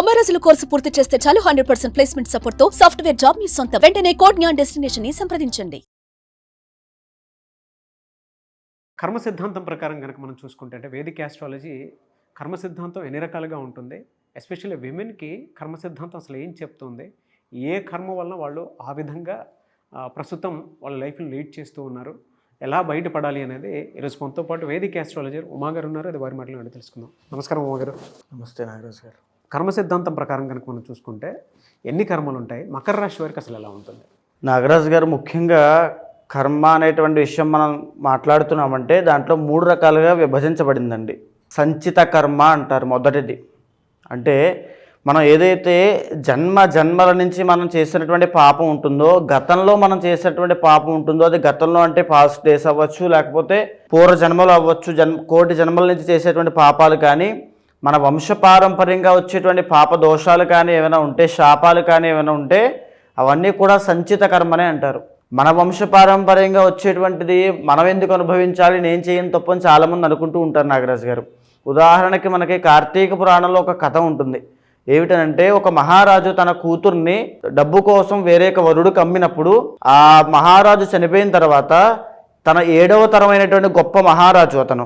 90 రోజుల కోర్సు పూర్తి చేస్తే చాలు 100% ప్లేస్మెంట్ సపోర్ట్ తో సాఫ్ట్వేర్ జాబ్ మీ సొంతం. వెంటనే కోడ్ జ్ఞాన్ డెస్టినేషన్ ని సంప్రదించండి. కర్మ సిద్ధాంతం ప్రకారం కనుక మనం చూసుకుంటే అంటే వేదిక్ ఆస్ట్రాలజీ కర్మ సిద్ధాంతం ఎన్ని రకాలుగా ఉంటుంది, ఎస్పెషల్లీ విమెన్కి కర్మ సిద్ధాంతం అసలు ఏం చెప్తుంది, ఏ కర్మ వల్ల వాళ్ళు ఆ విధంగా ప్రస్తుతం వాళ్ళ లైఫ్ని లీడ్ చేస్తూ ఉన్నారు, ఎలా బయటపడాలి అనేది ఈరోజు మనతో పాటు వేదిక్ ఆస్ట్రాలజర్ ఉమా గారు ఉన్నారు. అది వారి మాటలు తెలుసుకుందాం. నమస్కారం ఉమా గారు. నమస్తే నాగరాజు గారు. కర్మ సిద్ధాంతం ప్రకారం కనుక మనం చూసుకుంటే ఎన్ని కర్మలు ఉంటాయి, మకర రాశి వారికి అసలు ఎలా ఉంటుంది? నాగరాజు గారు, ముఖ్యంగా కర్మ అనేటువంటి విషయం మనం మాట్లాడుతున్నామంటే దాంట్లో 3 రకాలుగా విభజించబడిందండి. సంచిత కర్మ అంటారు మొదటిది. అంటే మనం ఏదైతే జన్మల నుంచి మనం చేసినటువంటి పాపం ఉంటుందో, గతంలో మనం చేసినటువంటి పాపం ఉంటుందో, అది గతంలో అంటే పాస్ట్ డేస్ అవ్వచ్చు, లేకపోతే పూర్వ జన్మలు అవ్వచ్చు, కోటి జన్మల నుంచి చేసేటువంటి పాపాలు కానీ, మన వంశపారంపర్యంగా వచ్చేటువంటి పాప దోషాలు కానీ ఏమైనా ఉంటే, శాపాలు కానీ ఏమైనా ఉంటే, అవన్నీ కూడా సంచిత కర్మనే అంటారు. మన వంశపారంపర్యంగా వచ్చేటువంటిది మనం ఎందుకు అనుభవించాలి, నేను చేయని తప్పని చాలామంది అనుకుంటూ ఉంటారు నాగరాజు గారు. ఉదాహరణకి మనకి కార్తీక పురాణంలో ఒక కథ ఉంటుంది. ఏమిటనంటే, ఒక మహారాజు తన కూతుర్ని డబ్బు కోసం వేరే వరుడికి అమ్మినప్పుడు ఆ మహారాజు చనిపోయిన తర్వాత తన 7వ తరమైనటువంటి గొప్ప మహారాజు అతను,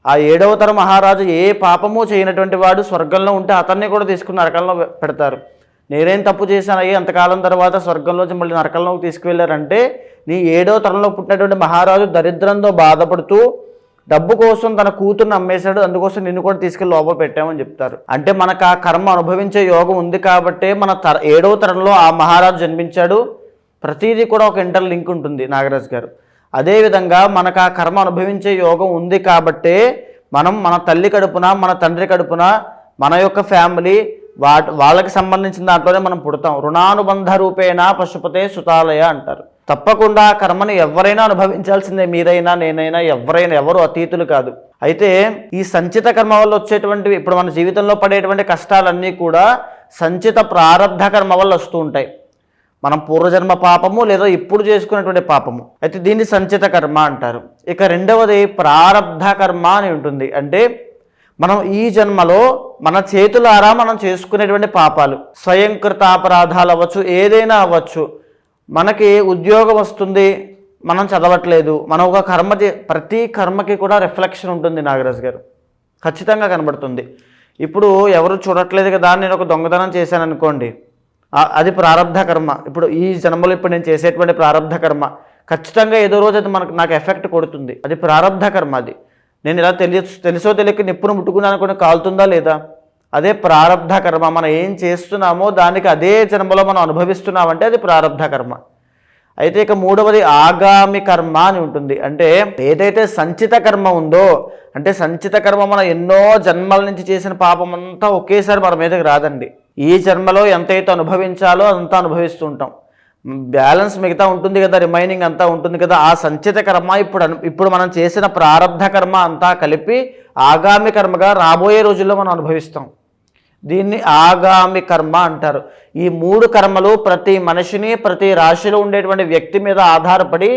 ఆ 7వ తరం మహారాజు ఏ పాపము చేయనటువంటి వాడు స్వర్గంలో ఉంటే అతన్ని కూడా తీసుకుని నరకంలో పెడతారు. నేనేం తప్పు చేశానయ్యి అంతకాలం తర్వాత స్వర్గంలోంచి మళ్ళీ నరకంలోకి తీసుకువెళ్ళారంటే, నీ 7వ తరంలో పుట్టినటువంటి మహారాజు దరిద్రంతో బాధపడుతూ డబ్బు కోసం తన కూతుర్ని అమ్మేశాడు, అందుకోసం నిన్ను కూడా తీసుకెళ్ళి లోపల పెట్టామని చెప్తారు. అంటే మనకు ఆ కర్మ అనుభవించే యోగం ఉంది కాబట్టే మన 7వ తరంలో ఆ మహారాజు జన్మించాడు. ప్రతిదీ కూడా ఒక ఇంటర్ లింక్ ఉంటుంది నాగరాజు గారు. అదేవిధంగా మనకు ఆ కర్మ అనుభవించే యోగం ఉంది కాబట్టే మనం మన తల్లి కడుపున, మన తండ్రి కడుపున, మన యొక్క ఫ్యామిలీ వాళ్ళకి సంబంధించిన దాంట్లోనే మనం పుడతాం. రుణానుబంధ రూపేణ పశుపతే సుతాలయ అంటారు. తప్పకుండా ఆ కర్మని ఎవరైనా అనుభవించాల్సిందే, మీరైనా నేనైనా ఎవరు అతీతులు కాదు. అయితే ఈ సంచిత కర్మ వల్ల వచ్చేటువంటివి, ఇప్పుడు మన జీవితంలో పడేటువంటి కష్టాలన్నీ కూడా సంచిత ప్రారబ్ధ కర్మ వల్ల వస్తూ ఉంటాయి. మనం పూర్వజన్మ పాపము లేదా ఇప్పుడు చేసుకున్నటువంటి పాపము. అయితే దీన్ని సంచిత కర్మ అంటారు. ఇక రెండవది ప్రారబ్ధ కర్మ అని ఉంటుంది. అంటే మనం ఈ జన్మలో మన చేతులారా మనం చేసుకునేటువంటి పాపాలు, స్వయంకృత అపరాధాలు అవ్వచ్చు, ఏదైనా అవ్వచ్చు. మనకి ఉద్యోగం వస్తుంది, మనం చదవట్లేదు, మనం ఒక కర్మ ప్రతి కర్మకి కూడా రిఫ్లెక్షన్ ఉంటుంది నాగరాజు గారు, ఖచ్చితంగా కనబడుతుంది. ఇప్పుడు ఎవరు చూడట్లేదు కదా, నేను ఒక దొంగతనం చేశాను అనుకోండి, అది ప్రారబ్ధ కర్మ. ఇప్పుడు ఈ జన్మలో ఇప్పుడు నేను చేసేటువంటి ప్రారబ్ధ కర్మ ఖచ్చితంగా ఏదో రోజు అది నాకు ఎఫెక్ట్ కొడుతుంది. అది ప్రారబ్ధ కర్మ. అది నేను ఇలా తెలుసో తెలియక నిప్పును ముట్టుకున్నాను అనుకుని కాలుతుందా లేదా, అదే ప్రారబ్ధ కర్మ. మనం ఏం చేస్తున్నామో దానికి అదే జన్మలో మనం అనుభవిస్తున్నామంటే అది ప్రారబ్ధ కర్మ. అయితే ఇక మూడవది ఆగామి కర్మ అని ఉంటుంది. అంటే ఏదైతే సంచిత కర్మ ఉందో, అంటే సంచిత కర్మ మనం ఎన్నో జన్మల నుంచి చేసిన పాపం అంతా ఒకేసారి మన మీదకి రాదండి. ఈ జన్మలో ఎంతైతే అనుభవించాలో అదంతా అనుభవిస్తూ ఉంటాం. బ్యాలెన్స్ మిగతా ఉంటుంది కదా, రిమైనింగ్ అంతా ఉంటుంది కదా. ఆ సంచిత కర్మ ఇప్పుడు మనం చేసిన ప్రారబ్ధ కర్మ అంతా కలిపి ఆగామి కర్మగా రాబోయే రోజుల్లో మనం అనుభవిస్తాం. దీన్ని ఆగామి కర్మ అంటారు. ఈ 3 కర్మలు ప్రతి మనిషిని, ప్రతి రాశిలో ఉండేటువంటి వ్యక్తి మీద ఆధారపడి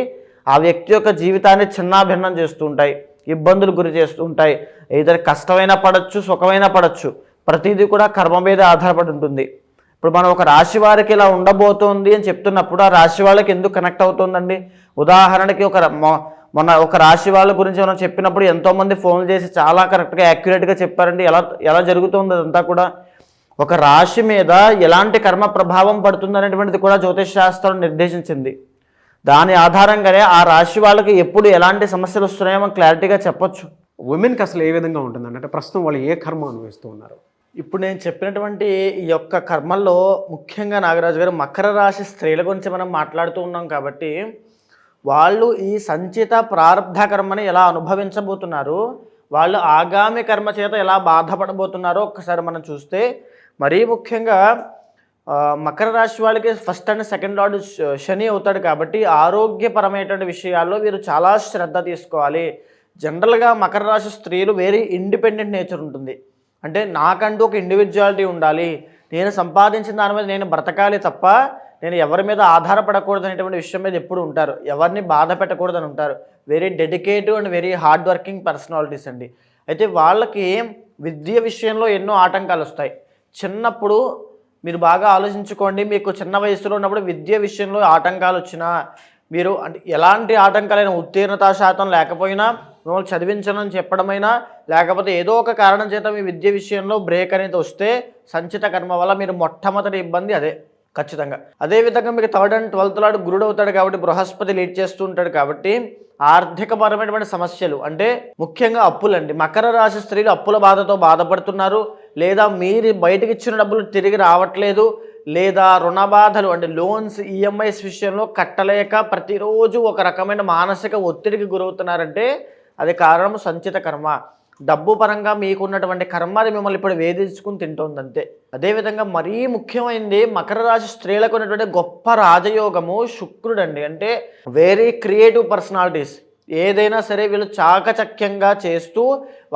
ఆ వ్యక్తి యొక్క జీవితాన్ని చిన్నాభిన్నం చేస్తూ ఉంటాయి, ఇబ్బందులు గురి చేస్తూ ఉంటాయి. ఏదైనా కష్టమైనా పడవచ్చు, సుఖమైనా పడవచ్చు, ప్రతిదీ కూడా కర్మ మీద ఆధారపడి ఉంటుంది. ఇప్పుడు మనం ఒక రాశి వారికి ఇలా ఉండబోతోంది అని చెప్తున్నప్పుడు ఆ రాశి వాళ్ళకి ఎందుకు కనెక్ట్ అవుతుందండి? ఉదాహరణకి మొన్న ఒక రాశి వాళ్ళ గురించి మనం చెప్పినప్పుడు ఎంతోమంది ఫోన్లు చేసి చాలా కరెక్ట్గా యాక్యురేట్గా చెప్పారండి. ఎలా జరుగుతుంది అదంతా కూడా. ఒక రాశి మీద ఎలాంటి కర్మ ప్రభావం పడుతుంది అనేటువంటిది కూడా జ్యోతిష్ శాస్త్రం నిర్దేశించింది. దాని ఆధారంగానే ఆ రాశి వాళ్ళకి ఎప్పుడు ఎలాంటి సమస్యలు వస్తున్నాయో మనం క్లారిటీగా చెప్పొచ్చు. ఉమెన్కి అసలు ఏ విధంగా ఉంటుందండి? అంటే ప్రస్తుతం వాళ్ళు ఏ కర్మ అనుభవిస్తూ ఉన్నారు? ఇప్పుడు నేను చెప్పినటువంటి ఈ యొక్క కర్మల్లో ముఖ్యంగా నాగరాజు గారు మకర రాశి స్త్రీల గురించి మనం మాట్లాడుతూ ఉన్నాం కాబట్టి వాళ్ళు ఈ సంచిత ప్రారబ్ధ కర్మని ఎలా అనుభవించబోతున్నారు, వాళ్ళు ఆగామి కర్మ చేత ఎలా బాధపడబోతున్నారో ఒక్కసారి మనం చూస్తే, మరీ ముఖ్యంగా మకర రాశి వాళ్ళకి ఫస్ట్ అండ్ సెకండ్ లార్డ్ శని అవుతాడు కాబట్టి ఆరోగ్యపరమైనటువంటి విషయాల్లో వీరు చాలా శ్రద్ధ తీసుకోవాలి. జనరల్గా మకర రాశి స్త్రీలు వెరీ ఇండిపెండెంట్ నేచర్ ఉంటుంది. అంటే నాకంటూ ఒక ఇండివిజువాలిటీ ఉండాలి, నేను సంపాదించిన దాని మీద నేను బ్రతకాలి తప్ప నేను ఎవరి మీద ఆధారపడకూడదు అనేటువంటి విషయం మీద ఎప్పుడు ఉంటారు. ఎవరిని బాధ పెట్టకూడదని ఉంటారు. Very డెడికేటివ్ and very hard working personalities అండి. అయితే వాళ్ళకి విద్య విషయంలో ఎన్నో ఆటంకాలు వస్తాయి. చిన్నప్పుడు మీరు బాగా ఆలోచించుకోండి, మీకు చిన్న వయసులో ఉన్నప్పుడు విద్య విషయంలో ఆటంకాలు వచ్చినా, మీరు అంటే ఎలాంటి ఆటంకాలైనా, ఉత్తీర్ణతా శాతం లేకపోయినా, మిమ్మల్ని చదివించనని చెప్పడమైనా, లేకపోతే ఏదో ఒక కారణం చేత మీ విద్య విషయంలో బ్రేక్ అనేది వస్తే సంచిత కర్మ వల్ల మీరు మొట్టమొదటి ఇబ్బంది అదే ఖచ్చితంగా. అదేవిధంగా మీకు 3rd and 12th లాడు గురుడు అవుతాడు కాబట్టి, బృహస్పతి లీడ్ చేస్తూ ఉంటాడు కాబట్టి ఆర్థికపరమైనటువంటి సమస్యలు అంటే ముఖ్యంగా అప్పులండి. మకర రాశి స్త్రీలు అప్పుల బాధతో బాధపడుతున్నారు, లేదా మీరు బయటకు ఇచ్చిన డబ్బులు తిరిగి రావట్లేదు, లేదా రుణ బాధలు అంటే లోన్స్ ఈఎంఐస్ విషయంలో కట్టలేక ప్రతిరోజు ఒక రకమైన మానసిక ఒత్తిడికి గురవుతున్నారంటే అది కారణం సంచిత కర్మ. డబ్బు పరంగా మీకున్నటువంటి కర్మ అది మిమ్మల్ని ఇప్పుడు వేధించుకుని తింటుంది అంతే. అదేవిధంగా మరీ ముఖ్యమైనది మకర రాశి స్త్రీలకు ఉన్నటువంటి గొప్ప రాజయోగము శుక్రుడండి. అంటే వెరీ క్రియేటివ్ పర్సనాలిటీస్. ఏదైనా సరే వీళ్ళు చాకచక్యంగా చేస్తూ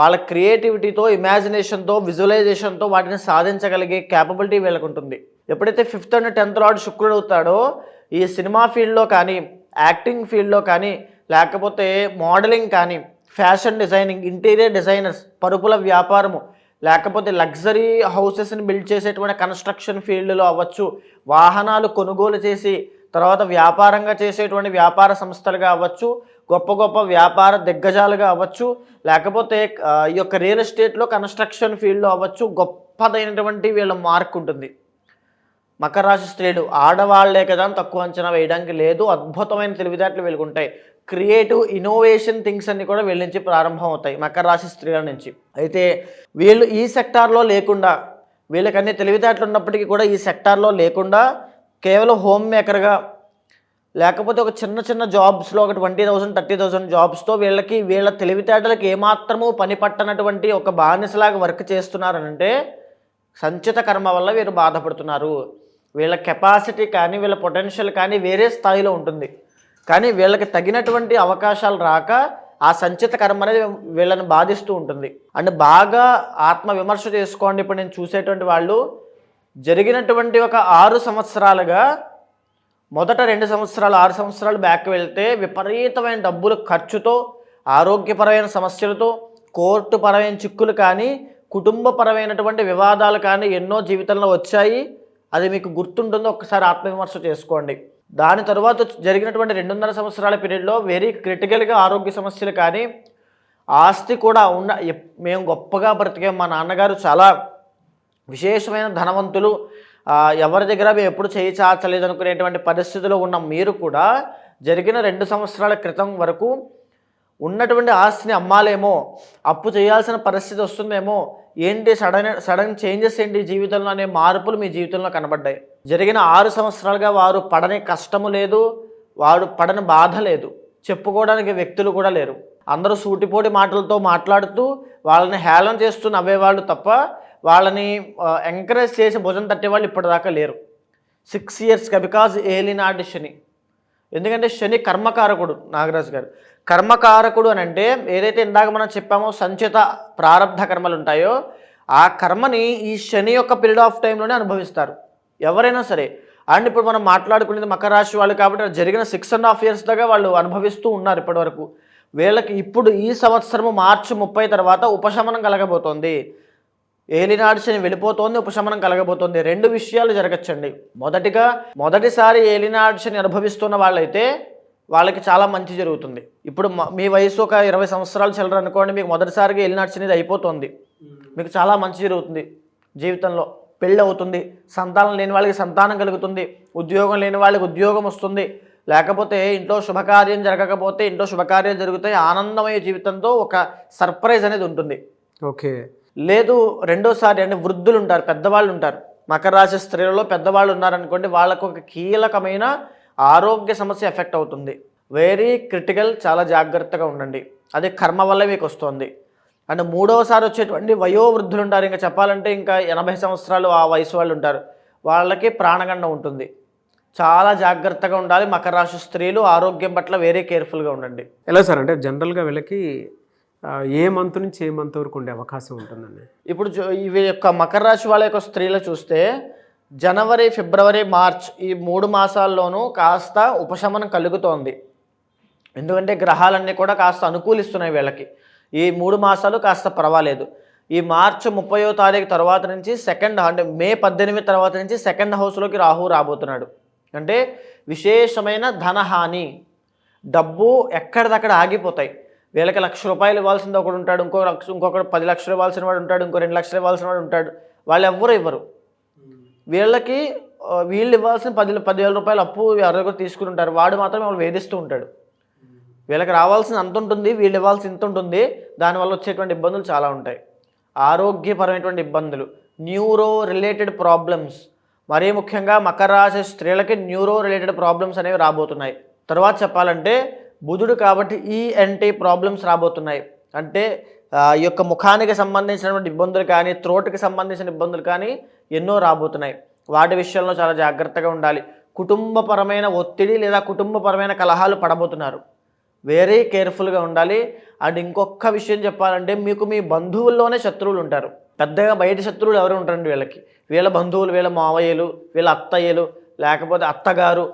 వాళ్ళ క్రియేటివిటీతో, ఇమాజినేషన్తో, విజువలైజేషన్తో వాటిని సాధించగలిగే క్యాపబిలిటీ వీళ్ళకు ఉంటుంది. ఎప్పుడైతే 5th and 10th లార్డ్ శుక్రుడు అవుతాడో ఈ సినిమా ఫీల్డ్లో కానీ, యాక్టింగ్ ఫీల్డ్లో కానీ, లేకపోతే మోడలింగ్ కానీ, ఫ్యాషన్ డిజైనింగ్, ఇంటీరియర్ డిజైనర్స్, పరుపుల వ్యాపారము, లేకపోతే లగ్జరీ హౌసెస్ని బిల్డ్ చేసేటువంటి కన్స్ట్రక్షన్ ఫీల్డ్లో అవ్వచ్చు, వాహనాలు కొనుగోలు చేసి తర్వాత వ్యాపారంగా చేసేటువంటి వ్యాపార సంస్థలుగా అవ్వచ్చు, గొప్ప గొప్ప వ్యాపార దిగ్గజాలుగా అవ్వచ్చు, లేకపోతే ఈ యొక్క రియల్ ఎస్టేట్లో కన్స్ట్రక్షన్ ఫీల్డ్లో అవ్వచ్చు, గొప్పదైనటువంటి వీళ్ళ మార్క్ ఉంటుంది. మకర రాశి స్త్రీలు ఆడవాళ్లే కదా అని తక్కువ అంచనా వేయడానికి లేదు. అద్భుతమైన తెలివితేటలు వీళ్ళకు ఉంటాయి. క్రియేటివ్ ఇన్నోవేషన్ థింగ్స్ అన్ని కూడా వీళ్ళ నుంచి ప్రారంభం అవుతాయి మకర రాశి స్త్రీల నుంచి. అయితే వీళ్ళు ఈ సెక్టార్లో లేకుండా, వీళ్ళకి అన్ని తెలివితేటలు ఉన్నప్పటికీ కూడా ఈ సెక్టార్లో లేకుండా కేవలం హోమ్ మేకర్గా, లేకపోతే ఒక చిన్న చిన్న జాబ్స్లో ఒక 20,000 30,000 జాబ్స్తో వీళ్ళ తెలివితేటలకు ఏమాత్రము పని పట్టనటువంటి ఒక బానిసలాగా వర్క్ చేస్తున్నారనంటే సంచిత కర్మ వల్ల వీరు బాధపడుతున్నారు. వీళ్ళ కెపాసిటీ కానీ, వీళ్ళ పొటెన్షియల్ కానీ వేరే స్థాయిలో ఉంటుంది, కానీ వీళ్ళకి తగినటువంటి అవకాశాలు రాక ఆ సంచిత కర్మ అనేది వీళ్ళని బాధిస్తూ ఉంటుంది. అండ్ బాగా ఆత్మవిమర్శ చేసుకోండి. ఇప్పుడు నేను చూసేటువంటి వాళ్ళు జరిగినటువంటి ఒక 6 సంవత్సరాలుగా, మొదట 2 సంవత్సరాలు 6 సంవత్సరాలు బ్యాక్ వెళ్తే విపరీతమైన డబ్బుల ఖర్చుతో, ఆరోగ్యపరమైన సమస్యలతో, కోర్టు పరమైన చిక్కులు కానీ, కుటుంబపరమైనటువంటి వివాదాలు కానీ ఎన్నో జీవితంలో వచ్చాయి. అది మీకు గుర్తుంటుందో ఒక్కసారి ఆత్మవిమర్శ చేసుకోండి. దాని తరువాత జరిగినటువంటి 2.5 సంవత్సరాల పీరియడ్లో వెరీ క్రిటికల్గా ఆరోగ్య సమస్యలు కానీ, ఆస్తి కూడా మేము గొప్పగా బ్రతికాం, మా నాన్నగారు చాలా విశేషమైన ధనవంతులు, ఎవరి దగ్గర మేము ఎప్పుడు చేయి చాచలేదు అనుకునేటువంటి పరిస్థితిలో ఉన్న మీరు కూడా జరిగిన 2 సంవత్సరాల క్రితం వరకు ఉన్నటువంటి ఆస్తిని అమ్మాలేమో, అప్పు చేయాల్సిన పరిస్థితి వస్తుందేమో, ఏంటి సడన్ చేంజెస్ ఏంటి జీవితంలో అనే మార్పులు మీ జీవితంలో కనబడ్డాయి. జరిగిన 6 సంవత్సరాలుగా వారు పడని కష్టము లేదు, వారు పడని బాధ లేదు, చెప్పుకోవడానికి వ్యక్తులు కూడా లేరు. అందరూ సూటిపోటి మాటలతో మాట్లాడుతూ వాళ్ళని హేళన చేస్తూ నవ్వేవాళ్ళు తప్ప వాళ్ళని ఎంకరేజ్ చేసి భుజం తట్టేవాళ్ళు ఇప్పటిదాకా లేరు. 6 yearsగా. బికాజ్ ఏలినాటి శని. ఎందుకంటే శని కర్మకారకుడు. నాగరాజు గారు కర్మకారకుడు అని అంటే ఏదైతే ఇందాక మనం చెప్పామో సంచిత ప్రారంధ కర్మలు ఉంటాయో ఆ కర్మని ఈ శని యొక్క పీరియడ్ ఆఫ్ టైంలోనే అనుభవిస్తారు ఎవరైనా సరే. అండ్ ఇప్పుడు మనం మాట్లాడుకునేది మకర రాశి వాళ్ళు కాబట్టి జరిగిన 6.5 years దాకా వాళ్ళు అనుభవిస్తూ ఉన్నారు ఇప్పటివరకు. వీళ్ళకి ఇప్పుడు ఈ సంవత్సరము మార్చి 30 తర్వాత ఉపశమనం కలగబోతోంది. ఏలినాడు శని వెళ్ళిపోతోంది, ఉపశమనం కలగబోతోంది. 2 విషయాలు జరగచ్చండి. మొదటిసారి ఏలినాడు శని అనుభవిస్తున్న వాళ్ళైతే వాళ్ళకి చాలా మంచి జరుగుతుంది. ఇప్పుడు మీ వయసు ఒక 20 సంవత్సరాలు చిల్లర అనుకోండి, మీకు మొదటిసారిగా ఏలినాడు శని అయిపోతుంది, మీకు చాలా మంచి జరుగుతుంది. జీవితంలో పెళ్ళి అవుతుంది, సంతానం లేని వాళ్ళకి సంతానం కలుగుతుంది, ఉద్యోగం లేని వాళ్ళకి ఉద్యోగం వస్తుంది, లేకపోతే ఇంట్లో శుభకార్యం జరగకపోతే ఇంట్లో శుభకార్యాలు జరుగుతాయి. ఆనందమయ జీవితంతో ఒక సర్ప్రైజ్ అనేది ఉంటుంది. ఓకే. లేదు రెండోసారి అంటే వృద్ధులు ఉంటారు, పెద్దవాళ్ళు ఉంటారు, మకర రాశి స్త్రీలలో పెద్దవాళ్ళు ఉన్నారనుకోండి, వాళ్ళకు ఒక కీలకమైన ఆరోగ్య సమస్య ఎఫెక్ట్ అవుతుంది. వెరీ క్రిటికల్, చాలా జాగ్రత్తగా ఉండండి. అది కర్మ వల్ల మీకు వస్తుంది. అండ్ మూడవసారి వచ్చేటువంటి వయోవృద్ధులు ఉంటారు, ఇంకా చెప్పాలంటే ఇంకా 80 సంవత్సరాలు ఆ వయసు వాళ్ళు ఉంటారు, వాళ్ళకి ప్రాణగండం ఉంటుంది. చాలా జాగ్రత్తగా ఉండాలి. మకర రాశి స్త్రీలు ఆరోగ్యం పట్ల వెరీ కేర్ఫుల్గా ఉండండి. ఎలా సార్ అంటే జనరల్గా వీళ్ళకి ఏ మంత్ నుంచి ఏ మంత్ వరకు ఉండే అవకాశం ఉంటుందండి? ఇప్పుడు ఇవి యొక్క మకర రాశి వాళ్ళ యొక్క స్త్రీలు చూస్తే జనవరి, ఫిబ్రవరి, మార్చ్ ఈ 3 మాసాల్లోనూ కాస్త ఉపశమనం కలుగుతోంది. ఎందుకంటే గ్రహాలన్నీ కూడా కాస్త అనుకూలిస్తున్నాయి వీళ్ళకి. ఈ 3 మాసాలు కాస్త పర్వాలేదు. ఈ మార్చి 30వ తారీఖు తర్వాత నుంచి అంటే మే 18 తర్వాత నుంచి సెకండ్ హౌస్లోకి రాహు రాబోతున్నాడు. అంటే విశేషమైన ధనహాని, డబ్బు ఎక్కడిదక్కడ ఆగిపోతాయి. వీళ్ళకి ₹1,00,000 ఇవ్వాల్సింది ఒకడు ఉంటాడు, ఇంకొకడు 10 లక్షలు ఇవ్వాల్సిన వాడు ఉంటాడు, ఇంకో 2 లక్షలు ఇవ్వాల్సిన వాడు ఉంటాడు. వాళ్ళు ఎవ్వరు ఇవ్వరు. వీళ్ళకి వీళ్ళు ఇవ్వాల్సిన ₹10,000 అప్పు ఎవరి దగ్గర తీసుకుని ఉంటారు. వాడు మాత్రం వాళ్ళు వేధిస్తూ ఉంటాడు. వీళ్ళకి రావాల్సిన అంత ఉంటుంది, వీళ్ళు ఇవ్వాల్సిన ఇంత ఉంటుంది. దానివల్ల వచ్చేటువంటి ఇబ్బందులు చాలా ఉంటాయి. ఆరోగ్యపరమైనటువంటి ఇబ్బందులు, న్యూరో రిలేటెడ్ ప్రాబ్లమ్స్, మరీ ముఖ్యంగా మకర రాశి స్త్రీలకి న్యూరో రిలేటెడ్ ప్రాబ్లమ్స్ అనేవి రాబోతున్నాయి. తర్వాత చెప్పాలంటే బుధుడు కాబట్టి ENT ప్రాబ్లమ్స్ రాబోతున్నాయి. అంటే ఈ యొక్క ముఖానికి సంబంధించినటువంటి ఇబ్బందులు కానీ, త్రోట్కి సంబంధించిన ఇబ్బందులు కానీ ఎన్నో రాబోతున్నాయి. వాటి విషయంలో చాలా జాగ్రత్తగా ఉండాలి. కుటుంబపరమైన ఒత్తిడి లేదా కుటుంబపరమైన కలహాలు పడబోతున్నారు. వెరీ కేర్ఫుల్గా ఉండాలి. అండ్ ఇంకొక విషయం చెప్పాలంటే మీకు మీ బంధువుల్లోనే శత్రువులు ఉంటారు. పెద్దగా బయట శత్రువులు ఎవరు ఉంటారండి వీళ్ళకి. వీళ్ళ బంధువులు, వీళ్ళ మావయ్యలు, వీళ్ళ అత్తయ్యలు, లేకపోతే అత్తగారు,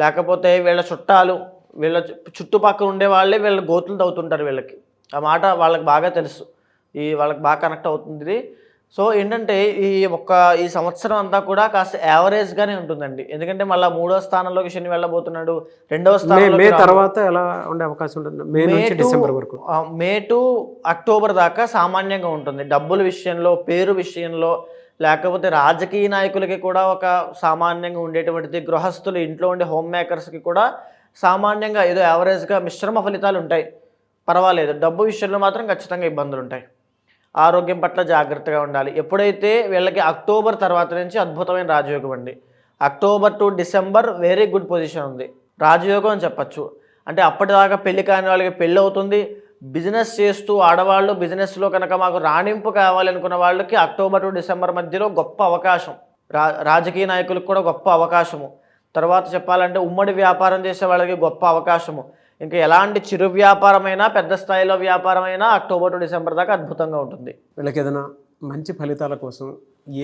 లేకపోతే వీళ్ళ చుట్టాలు, వీళ్ళ చుట్టుపక్కల ఉండే వాళ్ళే వీళ్ళ గోతులు తవ్వుతుంటారు. వీళ్ళకి ఆ మాట వాళ్ళకి బాగా తెలుసు, వాళ్ళకి బాగా కనెక్ట్ అవుతుంది. సో ఏంటంటే ఈ సంవత్సరం అంతా కూడా కాస్త యావరేజ్గానే ఉంటుందండి. ఎందుకంటే మళ్ళీ 3వ స్థానంలోకి శని వెళ్ళబోతున్నాడు. 2వ స్థానంలో తర్వాత ఎలా ఉండే అవకాశం ఉంటుంది? మే నుంచి డిసెంబర్ వరకు, మే టు అక్టోబర్ దాకా సామాన్యంగా ఉంటుంది. డబ్బుల విషయంలో, పేరు విషయంలో, లేకపోతే రాజకీయ నాయకులకి కూడా ఒక సామాన్యంగా ఉండేటువంటిది. గృహస్థులు, ఇంట్లో ఉండే హోమ్ మేకర్స్కి కూడా సామాన్యంగా ఏదో యావరేజ్గా మిశ్రమ ఫలితాలు ఉంటాయి, పర్వాలేదు. డబ్బు విషయంలో మాత్రం ఖచ్చితంగా ఇబ్బందులు ఉంటాయి. ఆరోగ్యం పట్ల జాగ్రత్తగా ఉండాలి. ఎప్పుడైతే వీళ్ళకి అక్టోబర్ తర్వాత నుంచి అద్భుతమైన రాజయోగం అండి. October to December very good position ఉంది, రాజయోగం అని చెప్పచ్చు. అంటే అప్పటిదాకా పెళ్లి కాని వాళ్ళకి పెళ్ళి అవుతుంది. బిజినెస్ చేస్తూ ఆడవాళ్ళు, బిజినెస్లో కనుక మాకు రాణింపు కావాలి అనుకున్న వాళ్ళకి అక్టోబర్ టు డిసెంబర్ మధ్యలో గొప్ప అవకాశం. రాజకీయ నాయకులకు కూడా గొప్ప అవకాశము. తర్వాత చెప్పాలంటే ఉమ్మడి వ్యాపారం చేసే వాళ్ళకి గొప్ప అవకాశము. ఇంకా ఎలాంటి చిరు వ్యాపారమైనా, పెద్ద స్థాయిలో వ్యాపారమైనా అక్టోబర్ టు డిసెంబర్ దాకా అద్భుతంగా ఉంటుంది. వీళ్ళకి ఏదైనా మంచి ఫలితాల కోసం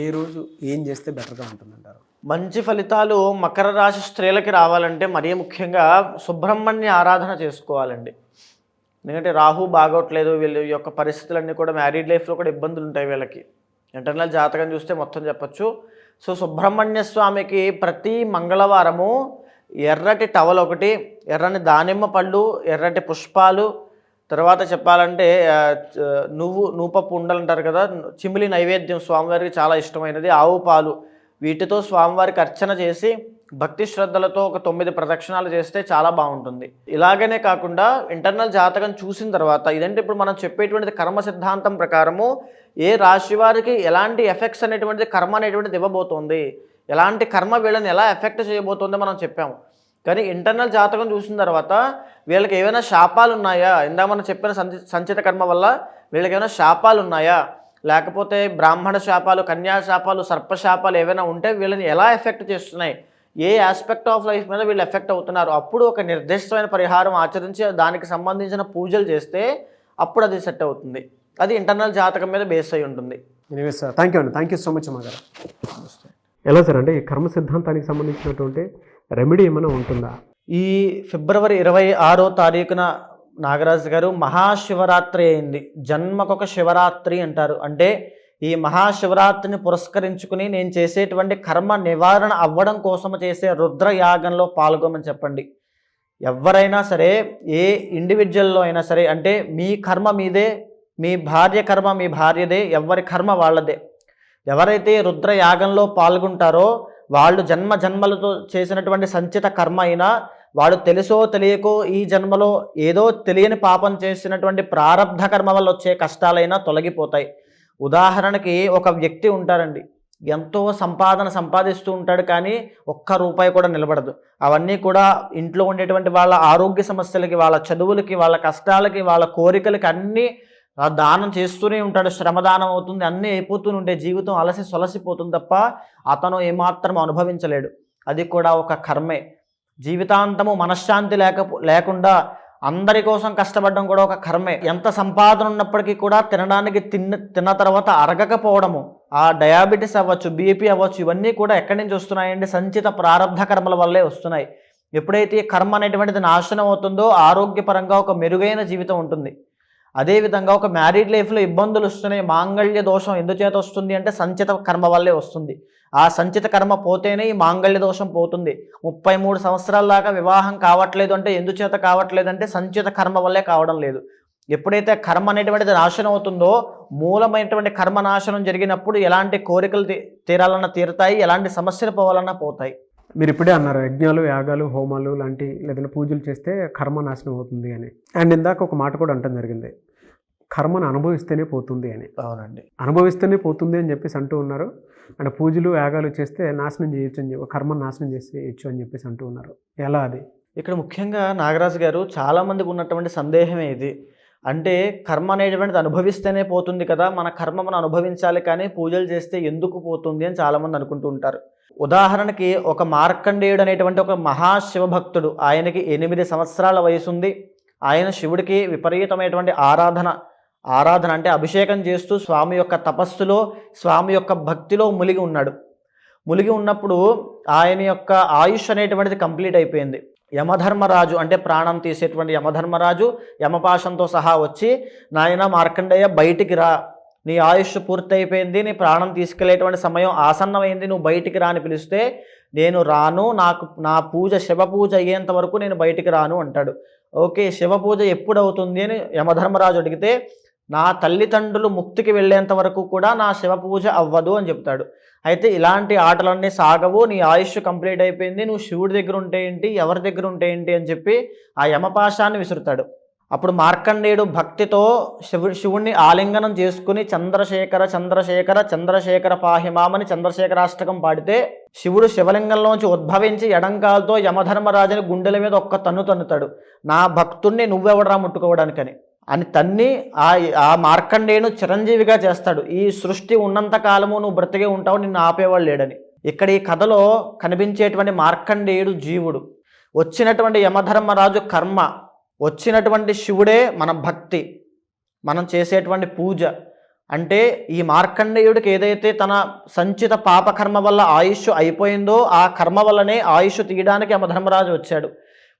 ఏ రోజు ఏం చేస్తే బెటర్గా ఉంటుందంటారు? మంచి ఫలితాలు మకర రాశి స్త్రీలకి రావాలంటే మరీ ముఖ్యంగా సుబ్రహ్మణ్య ఆరాధన చేసుకోవాలండి. ఎందుకంటే రాహు బాగోట్లేదు, వీళ్ళ యొక్క పరిస్థితులన్నీ కూడా మ్యారీడ్ లైఫ్లో కూడా ఇబ్బందులు ఉంటాయి వీళ్ళకి. ఇంటర్నల్ జాతకం చూస్తే మొత్తం చెప్పచ్చు. సో సుబ్రహ్మణ్య స్వామికి ప్రతి మంగళవారము ఎర్రటి టవల్ ఒకటి, ఎర్రని దానిమ్మ పళ్ళు, ఎర్రటి పుష్పాలు, తర్వాత చెప్పాలంటే నూపప్పు ఉండలు అంటారు కదా, చిమిలి నైవేద్యం స్వామివారికి చాలా ఇష్టమైనది, ఆవు పాలు, వీటితో స్వామివారికి అర్చన చేసి భక్తి శ్రద్ధలతో ఒక 9 ప్రదక్షిణాలు చేస్తే చాలా బాగుంటుంది. ఇలాగనే కాకుండా ఇంటర్నల్ జాతకం చూసిన తర్వాత, ఇదంటే ఇప్పుడు మనం చెప్పేటువంటిది కర్మ సిద్ధాంతం ప్రకారము ఏ రాశి వారికి ఎలాంటి ఎఫెక్ట్స్ అనేటువంటిది, కర్మ అనేటువంటిది ఇవ్వబోతోంది, ఎలాంటి కర్మ వీళ్ళని ఎలా ఎఫెక్ట్ చేయబోతుందో మనం చెప్పాము. కానీ ఇంటర్నల్ జాతకం చూసిన తర్వాత వీళ్ళకి ఏమైనా శాపాలు ఉన్నాయా, ఇందాక మనం చెప్పిన సంచిత కర్మ వల్ల వీళ్ళకి ఏమైనా శాపాలు ఉన్నాయా, లేకపోతే బ్రాహ్మణ శాపాలు, కన్యా శాపాలు, సర్పశాపాలు ఏవైనా ఉంటే వీళ్ళని ఎలా ఎఫెక్ట్ చేస్తున్నాయి, ఏ ఆస్పెక్ట్ ఆఫ్ లైఫ్ మీద వీళ్ళు ఎఫెక్ట్ అవుతున్నారు, అప్పుడు ఒక నిర్దిష్టమైన పరిహారం ఆచరించి దానికి సంబంధించిన పూజలు చేస్తే అప్పుడు అది సెట్ అవుతుంది. అది ఇంటర్నల్ జాతకం మీద బేస్ అయి ఉంటుంది. Anyways sir, thank you so much అమ్మగారు. ఎలా సార్, అంటే ఈ కర్మ సిద్ధాంతానికి సంబంధించినటువంటి రెమెడీ ఏమైనా ఉంటుందా? ఈ ఫిబ్రవరి 26వ తారీఖున నాగరాజు గారు మహాశివరాత్రి అయింది. జన్మకొక శివరాత్రి అంటారు. అంటే ఈ మహాశివరాత్రిని పురస్కరించుకుని నేను చేసేటువంటి కర్మ నివారణ అవ్వడం కోసం చేసే రుద్రయాగంలో పాల్గొమని చెప్పండి. ఎవరైనా సరే, ఏ ఇండివిజువల్లో అయినా సరే, అంటే మీ కర్మ మీదే, మీ భార్య కర్మ మీ భార్యదే, ఎవరి కర్మ వాళ్ళదే. ఎవరైతే రుద్రయాగంలో పాల్గొంటారో వాళ్ళు జన్మలతో చేసినటువంటి సంచిత కర్మ అయినా, వాడు తెలుసో తెలియకో ఈ జన్మలో ఏదో తెలియని పాపం చేసినటువంటి ప్రారబ్ధ కర్మ వల్ల వచ్చే కష్టాలైనా తొలగిపోతాయి. ఉదాహరణకి ఒక వ్యక్తి ఉంటారండి, ఎంతో సంపాదిస్తూ ఉంటాడు, కానీ ఒక్క రూపాయి కూడా నిలబడదు. అవన్నీ కూడా ఇంట్లో ఉండేటువంటి వాళ్ళ ఆరోగ్య సమస్యలకి, వాళ్ళ చదువులకి, వాళ్ళ కష్టాలకి, వాళ్ళ కోరికలకి అన్నీ దానం చేస్తూనే ఉంటాడు. శ్రమదానం అవుతుంది, అన్నీ అయిపోతూనే ఉంటే జీవితం సొలసిపోతుంది తప్ప అతను ఏమాత్రం అనుభవించలేడు. అది కూడా ఒక కర్మే. జీవితాంతము మనశ్శాంతి లేకుండా అందరి కోసం కష్టపడడం కూడా ఒక కర్మే. ఎంత సంపాదన ఉన్నప్పటికీ కూడా తినడానికి తిన్న తర్వాత అరగకపోవడము, ఆ డయాబెటీస్ అవ్వచ్చు, బీపీ అవ్వచ్చు, ఇవన్నీ కూడా ఎక్కడి నుంచి వస్తున్నాయండి? సంచిత ప్రారబ్ధ కర్మల వల్లే వస్తున్నాయి. ఎప్పుడైతే కర్మ అనేటువంటిది నాశనం అవుతుందో ఆరోగ్యపరంగా ఒక మెరుగైన జీవితం ఉంటుంది. అదేవిధంగా ఒక మ్యారీడ్ లైఫ్లో ఇబ్బందులు వస్తున్నాయి, మాంగళ్య దోషం ఎందుచేత వస్తుంది అంటే సంచిత కర్మ వల్లే వస్తుంది. ఆ సంచిత కర్మ పోతేనే ఈ మాంగళ్య దోషం పోతుంది. 33 సంవత్సరాల దాకా వివాహం కావట్లేదు అంటే ఎందుచేత కావట్లేదు అంటే సంచిత కర్మ వల్లే కావడం లేదు. ఎప్పుడైతే కర్మ అనేటువంటిది నాశనం అవుతుందో, మూలమైనటువంటి కర్మ నాశనం జరిగినప్పుడు ఎలాంటి కోరికలు తీరాలన్నా తీరుతాయి, ఎలాంటి సమస్యలు పోవాలన్నా పోతాయి. మీరు ఇప్పుడే అన్నారు యజ్ఞాలు, యాగాలు, హోమాలు లాంటి లేదంటే పూజలు చేస్తే కర్మ నాశనం అవుతుంది అని. అండ్ ఇందాక ఒక మాట కూడా అంటం జరిగింది, కర్మను అనుభవిస్తేనే పోతుంది అని. అవునండి, అనుభవిస్తేనే పోతుంది అని చెప్పేసి అంటూ ఉన్నారు. అంటే పూజలు, యాగాలు చేస్తే నాశనం చేయొచ్చు అని చెప్పి, కర్మను నాశనం చేసేయచ్చు అని చెప్పేసి అంటూ ఉన్నారు. ఎలా అది? ఇక్కడ ముఖ్యంగా నాగరాజు గారు చాలామందికి ఉన్నటువంటి సందేహమే ఇది. అంటే కర్మ అనేటువంటిది అనుభవిస్తేనే పోతుంది కదా, మన కర్మ మనం అనుభవించాలి కానీ పూజలు చేస్తే ఎందుకు పోతుంది అని చాలామంది అనుకుంటూ ఉంటారు. ఉదాహరణకి ఒక మార్కండేయుడు అనేటువంటి ఒక మహాశివభక్తుడు, ఆయనకి 8 సంవత్సరాల వయసు ఉంది. ఆయన శివుడికి విపరీతమైనటువంటి ఆరాధన అంటే అభిషేకం చేస్తూ స్వామి యొక్క తపస్సులో, స్వామి యొక్క భక్తిలో మునిగి ఉన్నాడు. మునిగి ఉన్నప్పుడు ఆయన యొక్క ఆయుష్ అనేటువంటిది కంప్లీట్ అయిపోయింది. యమధర్మరాజు అంటే ప్రాణం తీసేటువంటి యమధర్మరాజు యమపాశంతో సహా వచ్చి, నాయన మార్కండేయ బయటికి రా, నీ ఆయుష్ పూర్తయిపోయింది, నీ ప్రాణం తీసుకెళ్లేటువంటి సమయం ఆసన్నమైంది, నువ్వు బయటికి రా అని పిలిస్తే, నేను రాను, నా పూజ శివ పూజ అయ్యేంత వరకు నేను బయటికి రాను అంటాడు. ఓకే, శివ పూజ ఎప్పుడు అవుతుంది అని యమధర్మరాజు అడిగితే, నా తల్లిదండ్రులు ముక్తికి వెళ్ళేంత వరకు కూడా నా శివ పూజ అవ్వదు అని చెప్తాడు. అయితే ఇలాంటి ఆటలన్నీ సాగవు, నీ ఆయుష్ కంప్లీట్ అయిపోయింది, నువ్వు శివుడి దగ్గర ఉంటే ఏంటి, ఎవరి దగ్గర ఉంటే ఏంటి అని చెప్పి ఆ యమపాశాన్ని విసురుతాడు. అప్పుడు మార్కండేయుడు భక్తితో శివుణ్ణి ఆలింగనం చేసుకుని చంద్రశేఖర చంద్రశేఖర చంద్రశేఖర పాహిమామని చంద్రశేఖరాష్టకం పాడితే, శివుడు శివలింగంలోంచి ఉద్భవించి ఎడంకాలతో యమధర్మరాజుని గుండెల మీద ఒక్క తన్ను తన్నుతాడు. నా భక్తుణ్ణి నువ్వెవడరా ముట్టుకోవడానికని అని తన్ని ఆ మార్కండేయును చిరంజీవిగా చేస్తాడు. ఈ సృష్టి ఉన్నంత కాలము నువ్వు బ్రతికే ఉంటావు, నిన్ను ఆపేవాడు లేడని. ఇక్కడ ఈ కథలో కనిపించేటువంటి మార్కండేయుడు జీవుడు, వచ్చినటువంటి యమధర్మరాజు కర్మ, వచ్చినటువంటి శివుడే మన భక్తి, మనం చేసేటువంటి పూజ. అంటే ఈ మార్కండేయుడికి ఏదైతే తన సంచిత పాపకర్మ వల్ల ఆయుష్ అయిపోయిందో, ఆ కర్మ వల్లనే ఆయుష్ తీయడానికి యమధర్మరాజు వచ్చాడు.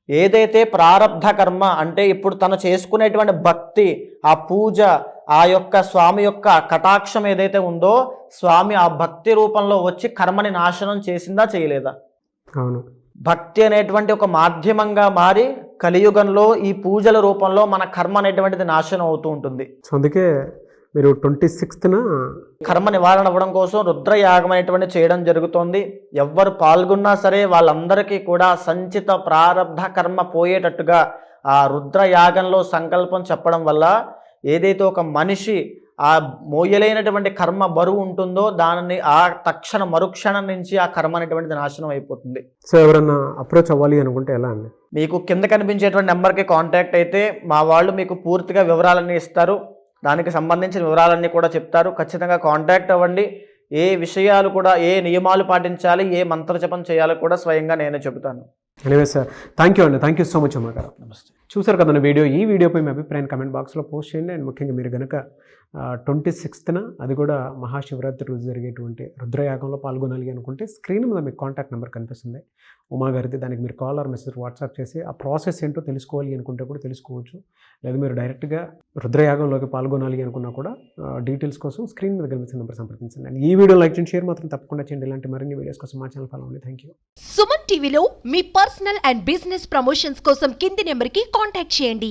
ఏదైతే ప్రారబ్ధ కర్మ అంటే ఇప్పుడు తను చేసుకునేటువంటి భక్తి, ఆ పూజ, ఆ యొక్క స్వామి యొక్క కటాక్షం ఏదైతే ఉందో, స్వామి ఆ భక్తి రూపంలో వచ్చి కర్మని నాశనం చేసిందా చేయలేదా? అవును. భక్తి అనేటువంటి ఒక మాధ్యమంగా మారి కలియుగంలో ఈ పూజల రూపంలో మన కర్మ అనేటువంటిది నాశనం అవుతూ ఉంటుంది. సో అందుకే మీరు 26న కర్మ నివారణ అవ్వడం కోసం రుద్రయాగం అనేటువంటి చేయడం జరుగుతోంది. ఎవ్వరు పాల్గొన్నా సరే వాళ్ళందరికీ కూడా సంచిత ప్రారబ్ధ కర్మ పోయేటట్టుగా ఆ రుద్రయాగంలో సంకల్పం చెప్పడం వల్ల ఏదైతే ఒక మనిషి ఆ మోయలేనటువంటి కర్మ బరువు ఉంటుందో దానిని ఆ తక్షణ మరుక్షణం నుంచి ఆ కర్మ అనేటువంటిది నాశనం అయిపోతుంది. సో ఎవరన్నా అప్రోచ్ అవ్వాలి అనుకుంటే ఎలా అండి? మీకు కింద కనిపించేటువంటి నెంబర్కి కాంటాక్ట్ అయితే మా వాళ్ళు మీకు పూర్తిగా వివరాలన్నీ ఇస్తారు, దానికి సంబంధించిన వివరాలన్నీ కూడా చెప్తారు. ఖచ్చితంగా కాంటాక్ట్ అవ్వండి. ఏ విషయాలు కూడా, ఏ నియమాలు పాటించాలి, ఏ మంత్రజపం చేయాలో కూడా స్వయంగా నేనే చెబుతాను. ఎనివే సార్, థ్యాంక్ యూ అండి, థ్యాంక్ యూ సో మచ్ అమ్మ గారు. నమస్తే. చూసారు కదండి వీడియో. ఈ వీడియోపై మీ అభిప్రాయాన్ని కమెంట్ బాక్స్లో పోస్ట్ చేయండి. అండ్ ముఖ్యంగా మీరు కనుక 26న అది కూడా మహాశివరాత్రి రోజు జరిగేటువంటి రుద్రయాగంలో పాల్గొనాలి అనుకుంటే స్క్రీన్ మీద మీకు కాంటాక్ట్ నెంబర్ కనిపిస్తుంది ఉమా గారిది. దానికి మీరు కాల్ ఆర్ మెసేజ్ వాట్సాప్ చేసి ఆ ప్రాసెస్ ఏంటో తెలుసుకోవాలి అనుకుంటే కూడా తెలుసుకోవచ్చు. లేదా మీరు డైరెక్ట్గా రుద్రయాగంలోకి పాల్గొనాలి అనుకున్నా కూడా డీటెయిల్స్ కోసం స్క్రీన్ మీద కనిపిస్తున్న నెంబర్ సంప్రదించండి. అండ్ ఈ వీడియో లైక్ చేయండి, షేర్ మాత్రం తప్పకుండా చేయండి. ఇలాంటి మరిన్ని వీడియోస్ కోసం మా ఛానల్ ఫాలో అవ్వండి. Thank you. సుమన్ టీవీలో మీ పర్సనల్ అండ్ బిజినెస్ ప్రమోషన్స్ కోసం కింది నెంబర్కి కాంటాక్ట్ చేయండి.